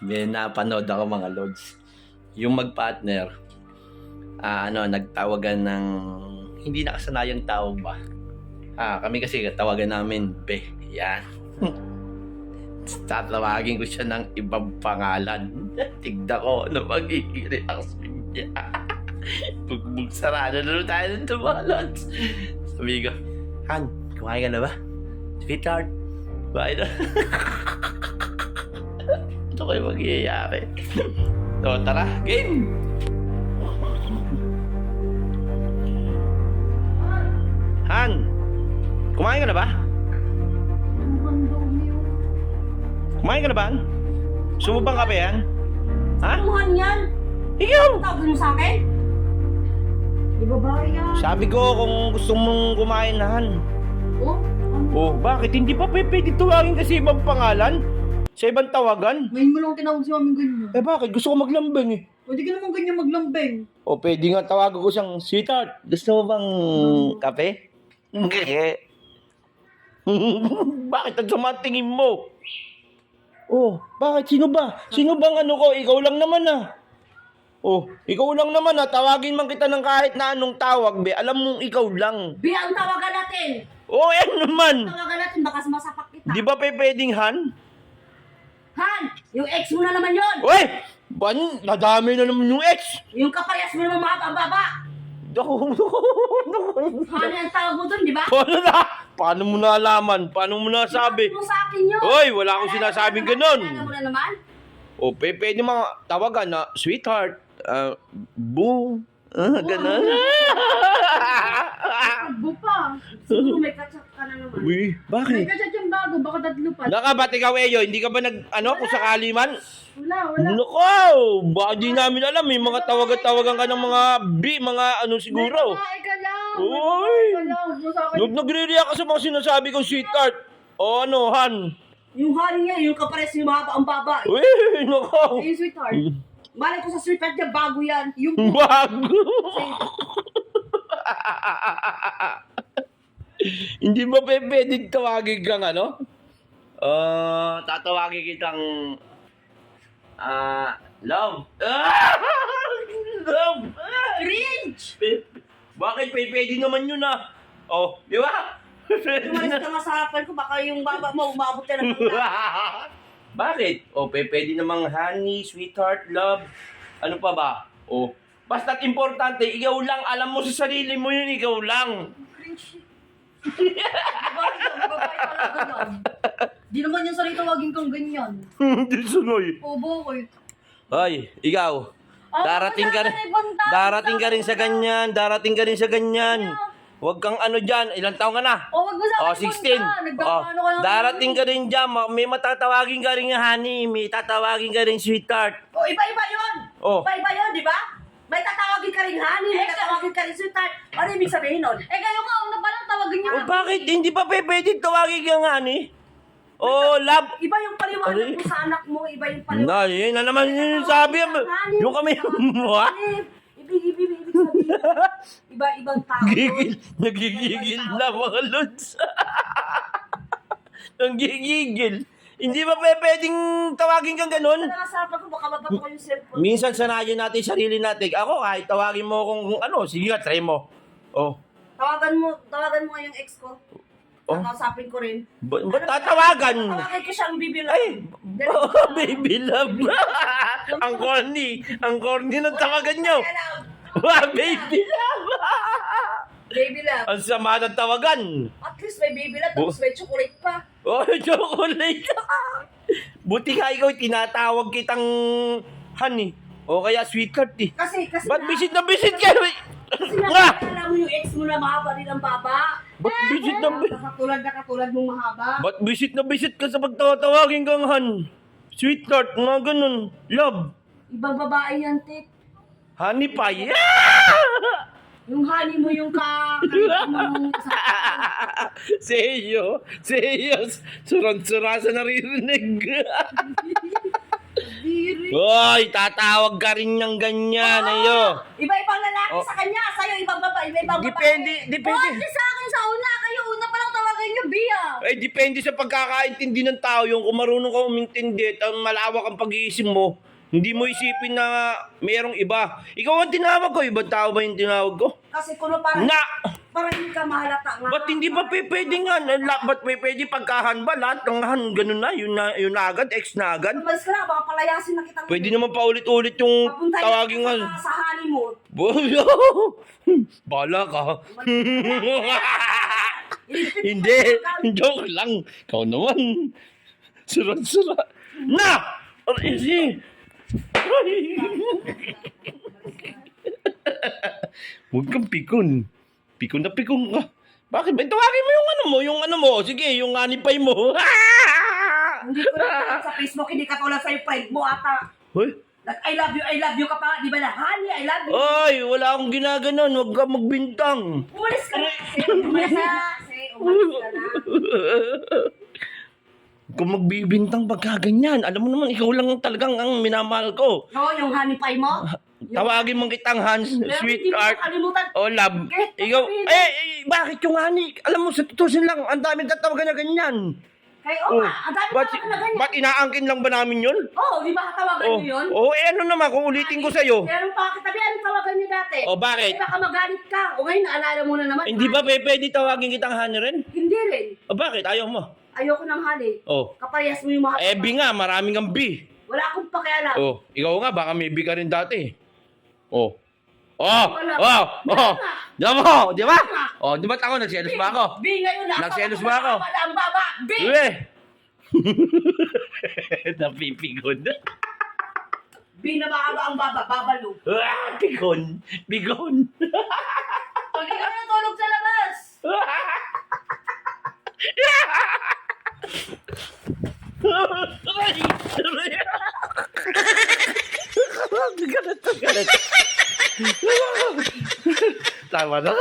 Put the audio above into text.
May napanood ako mga lods. Yung mag-partner, nagtawagan ng hindi nakasanayang tawag ba? Kami kasi tawagan namin be. Yan. Tatawagin ko siya ng ibang pangalan. Tignan ko ano magiging reaction niya. Bugbog sarado na naman tayo ng mga lods. Sabi ko, Han, kumain ka na ba? Sweetheart, kumain na. Ito kayo magyayari. So, tara, game! Han, kumain ka na ba? Kumain ka na ba? Sumubang ka ba yan? Ha? Tuhan yan! Ikaw! Tawag mo sa akin? Di ba ba yan? Sabi ko kung gusto mong kumain na, Han. Oh? Oh, bakit? Hindi pa pwede tawagin kasi ibang pangalan? Sa ibang tawagan? Ngayon mo lang tinawag si mami ganyan. Eh bakit? Gusto ko maglambing eh. Pwede ka naman ganyan maglambing. O pwede nga tawagan ko siyang, Sweetheart, gusto mo bang kape? Bakit ang sama tingin mo? Oh, bakit? Sino ba? Sino bang ano ko? Ikaw lang naman ah. Oh, ikaw lang naman ah. Tawagin man kita ng kahit na anong tawag, be. Alam mong ikaw lang. Bi, ang tawagan natin! Oh, yan naman. Tawagan natin, baka sumasapak kita. Di ba pwedeng Han? Han! Yung ex mo na naman yun! Uy! Ban, nadami na naman yung ex. Yung kaparehas mo naman mahaba-baba! Han ang tawag mo dun, di ba? Paano mo nalaman? Paano mo nasabi? Tinawag mo sa akin yun! Hoy, wala akong sinasabing ganun. Ano mo na naman? O, pwede mga tawagan na, Sweetheart, boo, ganun. Agbo pa! Siguro may kachat ka na naman. Uy, May bakit? kachat yung bago, baka tatlo pa. Nakabat ikaw, Eyo, hindi ka ba kung sakali man? Wala. Nako, baka di namin alam, may mga tawagan ka ng mga mga ano siguro. May ka lang! Uy! May ka lang! Huwag mo sa akin. Nagre-react ka sa mga sinasabi kong Sweetheart. O ano, Han? Yung honey niya, yung kapares yung mahaba ang baba. Uy, nako. Yung sweetheart. Malay ko sa sweetheart niya, bago yan. Yung Bago. Hindi mo pwedeng tawagin kang ano? Tatawagin kitang love. Love. cringe! Bakit pwede naman yun ah? Oh, di ba? Tumalis ka nga sa harapan ko, baka yung baba mo, umabot ka ng Bakit? O, pwede namang honey, sweetheart, love. Ano pa ba? O, basta't importante, ikaw lang, alam mo sa sarili mo yun, ikaw lang. cringe. Babae talaga yan. Di naman yung sarili tawagin kang ganyan. Hindi sunoy. O, bakit? Hoy, ikaw. Darating ka rin. Darating ka rin sa ganyan. Huwag kang ano dyan. Ilang taon ka na? O, wag mo sa akin 16. Nagkakaano ka lang. Darating ka rin dyan. May matatawagin ka rin nga honey. May tatawagin ka rin sweetheart. O, iba-iba yun. Oh. Iba-iba yun, di ba? May tatawagin ka rin honey, may tatawagin ka rin sweetheart. Ano ibig sabihin nun? Kayo nga, una pa lang tawagin niya. O bakit? Hindi pa pwede tawagin kang honey? O love. Iba yung paliwanag mo sa anak mo, iba yung paliwanag. Yun na naman yung sabi. Yung kami mo ha? Ibig sabihin. Iba-ibang tao. Nagigigil na mga lods. Nagigigil. Hindi ba pwedeng tawagin kang ganun? Nakasapan ko, baka mabato ko yung cellphone. Minsan sanayin natin sarili natin. Ako kahit tawagin mo kung ano, sige nga, try mo. Oh. Tawagan mo nga yung ex ko. Oh. Nakasapin ko rin. Ba't tatawagan? Tawagin ko siyang bibi lang. Ay, baby love. Ang corny ng tawagan nyo. Baby love. Baby love. Ang sama ng tawagan. At least may baby love, tapos may chocolate pa. Oh, chocolate. Buti nga ikaw, tinatawag kitang honey. O kaya sweetheart eh. Kasi Ba't bisit na bisit ka? Kasi Nga! alam mo yung ex mo na mahaba din ang baba. Ba't bisit na Katulad mong mahaba. Ba't bisit na bisit ka sa pagtatawagin kang han? Sweetheart, mga ganun. Love. Ibang babae yan, Tit. Honey pie. Yung honey mo yung kakalitan mo nung sa... Seyo. Suran-sura sa naririnig. Diri. Hoy, tatawag ka rin ng ganyan, ayo. Iba-ibang lalaki Oh. sa kanya. Sa'yo, ibang babae. Iba-ibang babae. Depende. Huwag niyo sa akin sa una. Kayo una pa lang tawagan niyo, B. Eh, depende sa pagkakaintindi ng tao yung kung marunong ka umintindi at malawak ang pag-iisip mo. Hindi mo isipin na mayroong iba. Ikaw ang tinawag ko. Ibang tao ba yung tinawag ko? Kasi kuno parang, Na! parang hindi ka mahalata nga. Ba't hindi ba pwede nga? Ba't may pwede pagkahan ba? Lahat ng han, ganun na. Yun na agad, ex na agad. Umalis ka na, baka palayasin na kita. Pwede naman paulit-ulit yung Papunta tawagin ka nga. sa honeymoon. Bala ka. Hindi. Joke lang. Ikaw naman. Sura-sura. Na! Easy. Huwag kang pikon. Pikon na pikon ka. Bakit? Tawagin mo. Sige, yung anipay mo. Hindi ko na sa Facebook, hindi ka tulad sa'yo, friend mo ata. Hoy. I love you ka pa, di ba na? Honey, I love you. Ay, wala akong ginaganon. Huwag ka magbintang. Umalis ka na. Umalis ka na. Kung magbibintang pagkaganyan, alam mo naman, ikaw lang talagang ang minamahal ko. No, yung honey pie mo. Tawagin mong kitang Hans, Pero hindi mo sweetheart, makalimutan. o love. Kahit Ikaw, sabihin bakit yung honey? Alam mo, sa tutusin lang, ang daming tatawagan na ganyan. Kaya, Oh, ang dami ba't, tawagan na ganyan. ba't inaangkin lang ba namin yun? Oo, di ba tawagan Oh, niyo yun? ano naman, kung ulitin ko sa'yo. Meron pa kitabi, anong tawagan niyo dati? O, bakit? Eh, baka magalit ka. O ngayon, naalala mo na naman. Hindi ba pwede tawagin kitang honey rin? Hindi rin. O, bakit? Ayaw mo? Ayoko ng honey. Oh, Kapayas mo yung mga... B nga, maraming ang B. Wala akong pakialam. Oh, ikaw nga, baka may B ka rin dati. Oh. Wala. Di ba? Oh, di ba ako, nagselos ba ako? B ngayon na. Nagselos ba ako? Wala ang baba. B! Napipigod. B na mahaba ang baba. Babalo. Pigon. Hindi ka na tulog sa labas. Tama na.